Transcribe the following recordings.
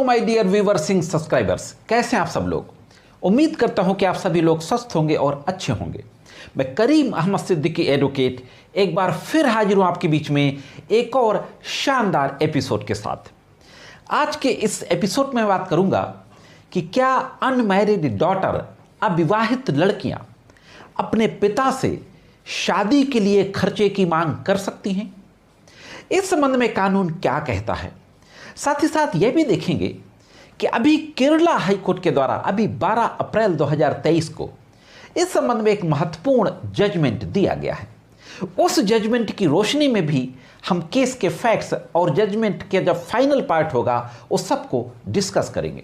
My dear viewers सिंह subscribers, कैसे हैं आप सब लोग। उम्मीद करता हूं कि आप सभी लोग स्वस्थ होंगे और अच्छे होंगे। मैं करीम अहमद सिद्दीकी एडवोकेट एक बार फिर हाजिर हूं आपके बीच में एक और शानदार एपिसोड के साथ। आज के इस एपिसोड में बात करूंगा कि क्या अनमैरिड डॉटर, अविवाहित लड़कियां अपने पिता से शादी के लिए खर्चे की मांग कर सकती हैं। इस संबंध में कानून क्या कहता है, साथ ही साथ यह भी देखेंगे कि अभी केरला हाईकोर्ट के द्वारा अभी 12 अप्रैल 2023 को इस संबंध में एक महत्वपूर्ण जजमेंट दिया गया है। उस जजमेंट की रोशनी में भी हम केस के फैक्ट्स और जजमेंट के जब फाइनल पार्ट होगा उस सबको डिस्कस करेंगे।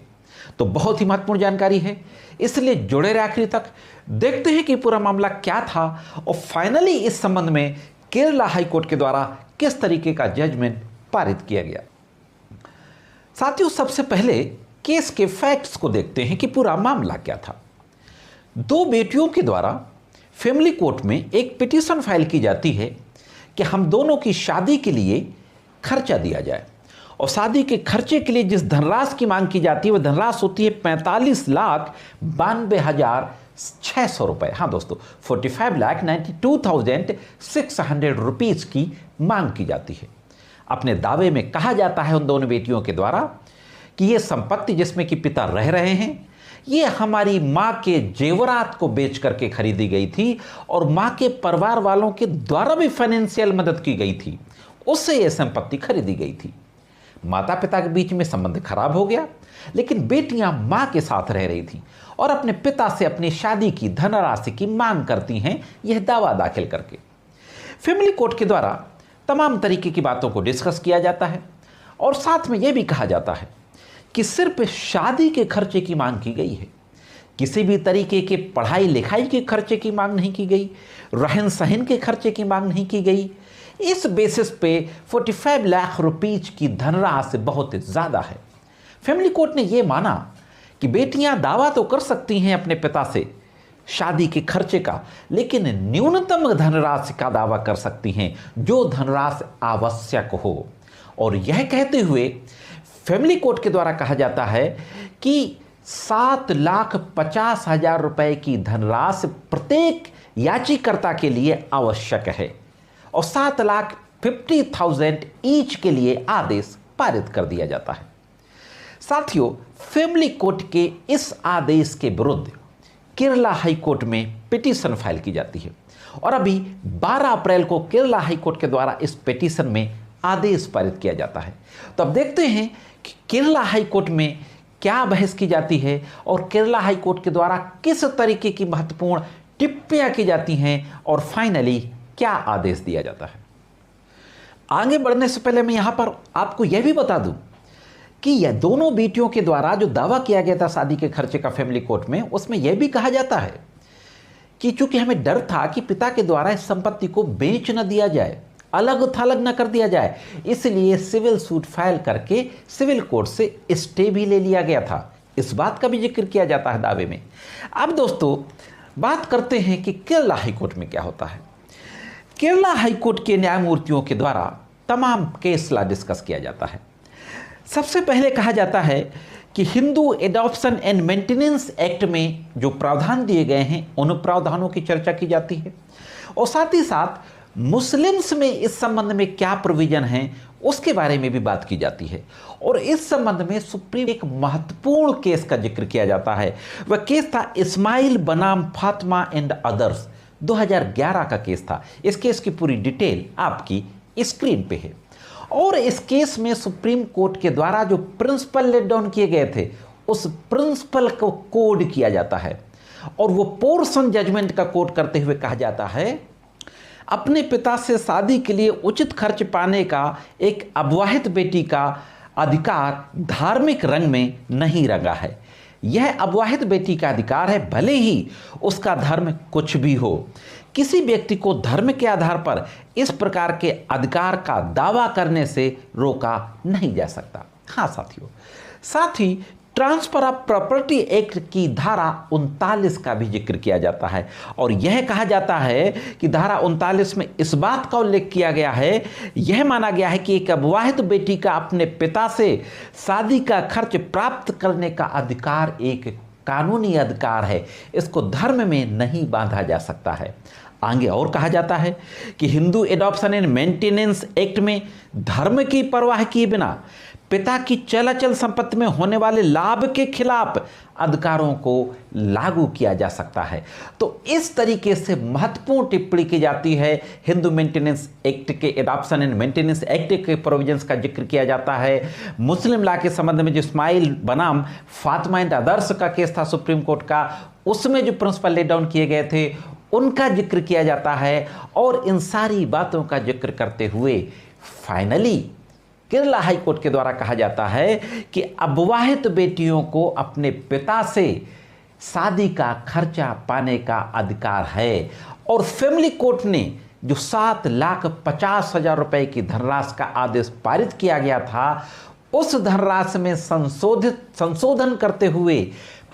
तो बहुत ही महत्वपूर्ण जानकारी है, इसलिए जुड़े रहे आखिरी तक। देखते हैं कि पूरा मामला क्या था और फाइनली इस संबंध में केरला हाईकोर्ट के द्वारा किस तरीके का जजमेंट पारित किया गया। साथियों, सबसे पहले केस के फैक्ट्स को देखते हैं कि पूरा मामला क्या था। दो बेटियों के द्वारा फैमिली कोर्ट में एक पिटीशन फाइल की जाती है कि हम दोनों की शादी के लिए खर्चा दिया जाए, और शादी के खर्चे के लिए जिस धनराशि की मांग की जाती है वह धनराशि होती है 45,92,600 रुपये। हाँ दोस्तों, 45,92,600 रुपीज़ की मांग की जाती है। अपने दावे में कहा जाता है उन दोनों बेटियों के द्वारा कि ये संपत्ति जिसमें कि पिता रह रहे हैं, ये हमारी माँ के जेवरात को बेच करके खरीदी गई थी और माँ के परिवार वालों के द्वारा भी फाइनेंशियल मदद की गई थी, उससे ये संपत्ति खरीदी गई थी। माता पिता के बीच में संबंध खराब हो गया, लेकिन बेटियां माँ के साथ रह रही थी और अपने पिता से अपनी शादी की धनराशि की मांग करती हैं, यह दावा दाखिल करके। फैमिली कोर्ट के द्वारा तमाम तरीके की बातों को डिस्कस किया जाता है और साथ में यह भी कहा जाता है कि सिर्फ शादी के खर्चे की मांग की गई है, किसी भी तरीके के पढ़ाई लिखाई के खर्चे की मांग नहीं की गई, रहन सहन के खर्चे की मांग नहीं की गई। इस बेसिस पे 45 लाख रुपीज की धनराशि बहुत ज़्यादा है। फैमिली कोर्ट ने यह माना कि बेटियां दावा तो कर सकती हैं अपने पिता से शादी के खर्चे का, लेकिन न्यूनतम धनराशि का दावा कर सकती हैं जो धनराशि आवश्यक हो। और यह कहते हुए फैमिली कोर्ट के द्वारा कहा जाता है कि 7,50,000 रुपए की धनराशि प्रत्येक याचिकाकर्ता के लिए आवश्यक है और 7,50,000 ईच के लिए आदेश पारित कर दिया जाता है। साथियों, फैमिली कोर्ट के इस आदेश के विरुद्ध केरला हाई कोर्ट में पिटीशन फाइल की जाती है और अभी 12 अप्रैल को केरला हाई कोर्ट के द्वारा इस पिटीशन में आदेश पारित किया जाता है। तो अब देखते हैं कि केरला हाई कोर्ट में क्या बहस की जाती है और केरला हाई कोर्ट के द्वारा किस तरीके की महत्वपूर्ण टिप्पणियां की जाती हैं और फाइनली क्या आदेश दिया जाता है। आगे बढ़ने से पहले मैं यहां पर आपको यह भी बता दूं कि यह दोनों बेटियों के द्वारा जो दावा किया गया था शादी के खर्चे का फैमिली कोर्ट में, उसमें यह भी कहा जाता है कि चूंकि हमें डर था कि पिता के द्वारा इस संपत्ति को बेच न दिया जाए, अलग थलग न कर दिया जाए, इसलिए सिविल सूट फाइल करके सिविल कोर्ट से स्टे भी ले लिया गया था। इस बात का भी जिक्र किया जाता है दावे में। अब दोस्तों बात करते हैं कि केरला हाईकोर्ट में क्या होता है। केरला हाईकोर्ट के न्यायमूर्तियों के द्वारा तमाम केस ला डिस्कस किया जाता है। सबसे पहले कहा जाता है कि Hindu adoption and maintenance act में जो प्रावधान दिए गए हैं उन प्रावधानों की चर्चा की जाती है और साथ ही साथ मुस्लिम्स में इस संबंध में क्या प्रोविजन है उसके बारे में भी बात की जाती है। और इस संबंध में सुप्रीम एक महत्वपूर्ण केस का जिक्र किया जाता है। वह केस था इस्माइल बनाम फातिमा एंड अदर्स, 2011 का केस था। इस केस की पूरी डिटेल आपकी स्क्रीन पे है और इस केस में सुप्रीम कोर्ट के द्वारा जो प्रिंसिपल लेट डाउन किए गए थे उस प्रिंसिपल को कोड किया जाता है और वो पोर्शन जजमेंट का कोड करते हुए कहा जाता है, अपने पिता से शादी के लिए उचित खर्च पाने का एक अविवाहित बेटी का अधिकार धार्मिक रंग में नहीं रंगा है। यह अविवाहित बेटी का अधिकार है, भले ही उसका धर्म कुछ भी हो। किसी व्यक्ति को धर्म के आधार पर इस प्रकार के अधिकार का दावा करने से रोका नहीं जा सकता। हाँ साथियों, साथ ही ट्रांसफर ऑफ प्रॉपर्टी एक्ट की धारा 39 का भी जिक्र किया जाता है और यह कहा जाता है कि धारा 39 में इस बात का उल्लेख किया गया है, यह माना गया है कि एक अविवाहित बेटी का अपने पिता से शादी का खर्च प्राप्त करने का अधिकार एक कानूनी अधिकार है, इसको धर्म में नहीं बांधा जा सकता है। आगे और कहा जाता है कि Hindu adoption and maintenance act में धर्म की परवाह किए बिना पिता की चलाचल संपत्ति में होने वाले लाभ के खिलाफ अधिकारों को लागू किया जा सकता है। तो इस तरीके से महत्वपूर्ण टिप्पणी की जाती है। हिंदू मेंटेनेंस एक्ट के एडॉप्शन एंड मेंटेनेंस एक्ट के प्रोविजंस का जिक्र किया जाता है। मुस्लिम लॉ के संबंध में जो इस्माइल बनाम फातिमा एंड अदर्स का केस था सुप्रीम कोर्ट का, उसमें जो प्रिंसिपल ले डाउन किए गए थे उनका जिक्र किया जाता है। और इन सारी बातों का जिक्र करते हुए फाइनली केरला हाई कोर्ट के द्वारा कहा जाता है कि अविवाहित बेटियों को अपने पिता से शादी का खर्चा पाने का अधिकार है। और फैमिली कोर्ट ने जो 7,50,000 रुपए की धनराशि का आदेश पारित किया गया था, उस धनराशि में संशोधन करते हुए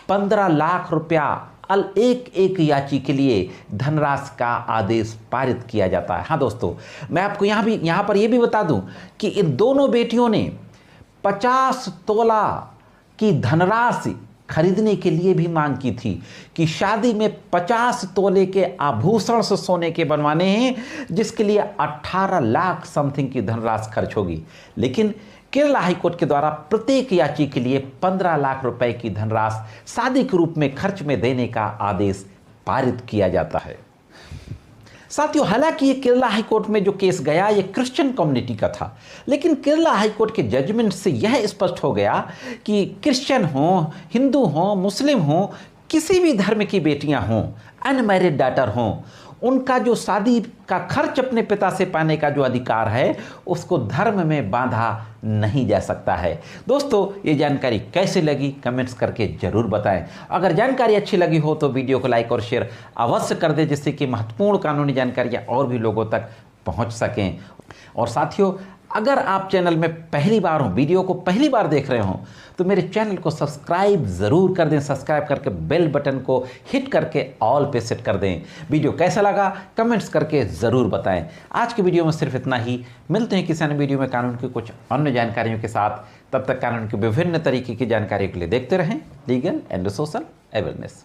15 लाख रुपया एक याची के लिए धनराशि का आदेश पारित किया जाता है। हाँ दोस्तों, मैं आपको यहाँ पर यह भी बता दूं कि इन दोनों बेटियों ने 50 तोला की धनराशि खरीदने के लिए भी मांग की थी कि शादी में 50 तोले के आभूषण से सोने के बनवाने हैं, जिसके लिए 18 लाख समथिंग की धनराशि खर्च होगी। लेकिन केरला हाईकोर्ट के द्वारा प्रत्येक याची के लिए 15 लाख रुपए की धनराशि शादी के रूप में खर्च में देने का आदेश पारित किया जाता है। साथियों, हालांकि ये केरला हाईकोर्ट में जो केस गया ये क्रिश्चियन कम्युनिटी का था, लेकिन केरला हाईकोर्ट के जजमेंट से यह स्पष्ट हो गया कि क्रिश्चियन हो, हिंदू हो, मुस्लिम हो, किसी भी धर्म की बेटियां हों, अनमैरिड डॉटर हों, उनका जो शादी का खर्च अपने पिता से पाने का जो अधिकार है उसको धर्म में बांधा नहीं जा सकता है। दोस्तों, ये जानकारी कैसे लगी कमेंट्स करके जरूर बताएं। अगर जानकारी अच्छी लगी हो तो वीडियो को लाइक और शेयर अवश्य कर दें, जिससे कि महत्वपूर्ण कानूनी जानकारियां और भी लोगों तक पहुंच सकें। और साथियों, अगर आप चैनल में पहली बार हो, वीडियो को पहली बार देख रहे हो, तो मेरे चैनल को सब्सक्राइब ज़रूर कर दें। सब्सक्राइब करके बेल बटन को हिट करके ऑल पे सेट कर दें। वीडियो कैसा लगा कमेंट्स करके ज़रूर बताएं। आज की वीडियो में सिर्फ इतना ही। मिलते हैं किसी अन्य वीडियो में कानून की कुछ अन्य जानकारियों के साथ। तब तक कानून की विभिन्न तरीके की जानकारी के लिए देखते रहें लीगल एंड सोशल अवेयरनेस।